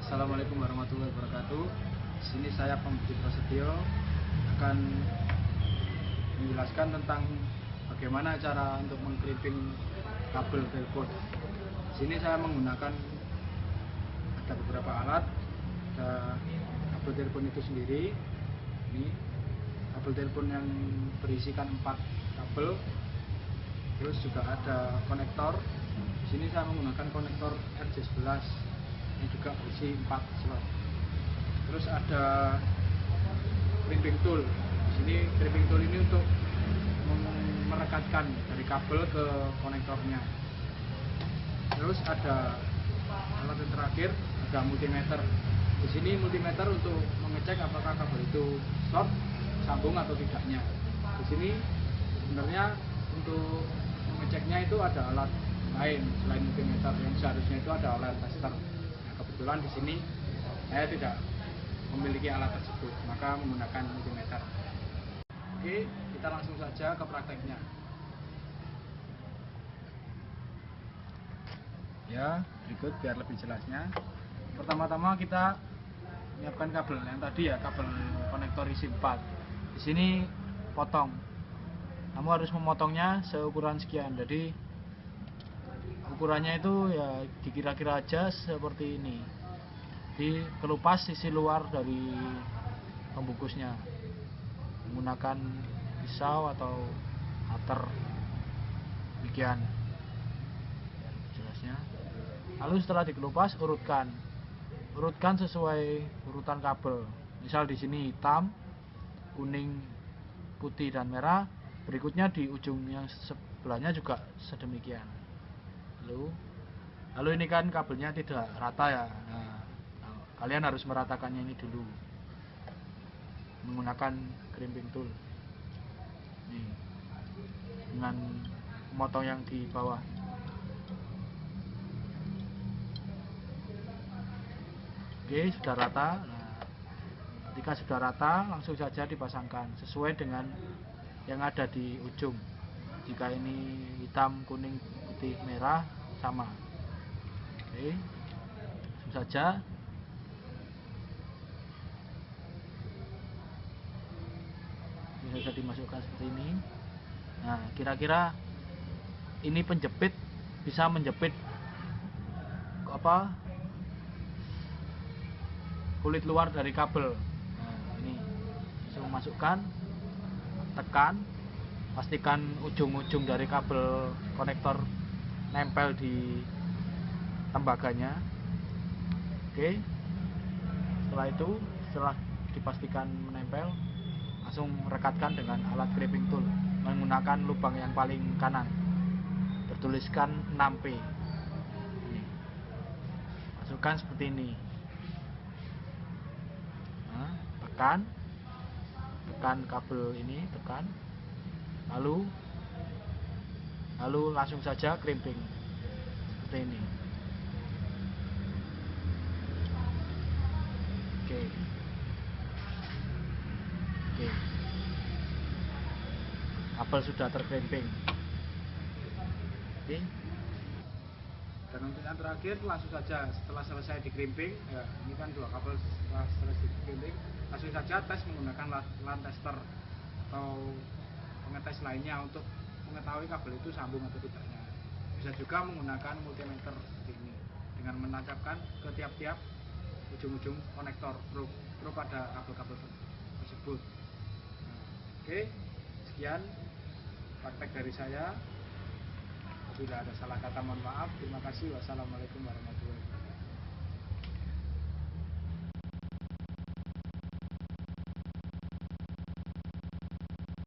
Assalamualaikum warahmatullahi wabarakatuh. Di sini saya Pembudi Prasetyo akan menjelaskan tentang bagaimana cara untuk mengkrimping kabel telepon. Di sini saya menggunakan ada beberapa alat. Ada kabel telepon itu sendiri. Ini kabel telepon yang berisikan 4 kabel. Terus juga ada konektor. Di sini saya menggunakan konektor RJ11 yang juga berisi 4 slot. Terus ada crimping tool. Di sini crimping tool ini untuk merekatkan dari kabel ke konektornya. Terus ada alat yang terakhir, ada multimeter. Di sini multimeter untuk mengecek apakah kabel itu short, sambung atau tidaknya. Di sini sebenarnya untuk mengeceknya itu ada alat lain selain multimeter, yang seharusnya itu ada alat tester. Nah, kebetulan di sini saya tidak memiliki alat tersebut, maka menggunakan multimeter. Oke, kita langsung saja ke prakteknya. Ya, berikut biar lebih jelasnya. Pertama-tama kita menyiapkan kabel yang tadi ya, kabel konektor isi 4. Di sini potong. Kamu harus memotongnya seukuran sekian. Jadi ukurannya itu ya dikira-kira aja seperti ini. Dikelupas sisi luar dari pembungkusnya menggunakan pisau atau cutter. Demikian jelasnya. Lalu setelah dikelupas, urutkan sesuai urutan kabel. Misal di sini hitam, kuning, putih dan merah. Berikutnya di ujung yang sebelahnya juga sedemikian. Lalu ini kan kabelnya tidak rata ya. Nah, kalian harus meratakannya ini dulu menggunakan crimping tool. Nih, dengan memotong yang di bawah. Oke, sudah rata. Nah, ketika sudah rata, langsung saja dipasangkan sesuai dengan yang ada di ujung. Jika ini hitam, kuning, putih, merah, sama. Oke, langsung saja. Ini saja dimasukkan seperti ini. Nah, kira-kira ini penjepit bisa menjepit kulit luar dari kabel. Nah, ini langsung masukkan, tekan, pastikan ujung-ujung dari kabel konektor nempel di tembaganya. Oke, setelah dipastikan menempel, langsung rekatkan dengan alat crimping tool menggunakan lubang yang paling kanan, bertuliskan 6P. Ini masukkan seperti ini. Nah, tekan kabel ini, lalu langsung saja crimping seperti ini. Oke. Kabel sudah terkrimping. Oke. Dan untuk yang terakhir langsung saja setelah selesai dikrimping, ya ini kan 2 kabel setelah selesai dikrimping, langsung saja tes menggunakan LAN tester atau pengetes lainnya untuk mengetahui kabel itu sambung atau tidaknya. Bisa juga menggunakan multimeter seperti ini dengan menancapkan ke tiap-tiap ujung-ujung konektor pro pada kabel-kabel tersebut. Nah, oke, sekian praktek dari saya. Apabila ada salah kata mohon maaf. Terima kasih. Wassalamualaikum warahmatullahi wabarakatuh.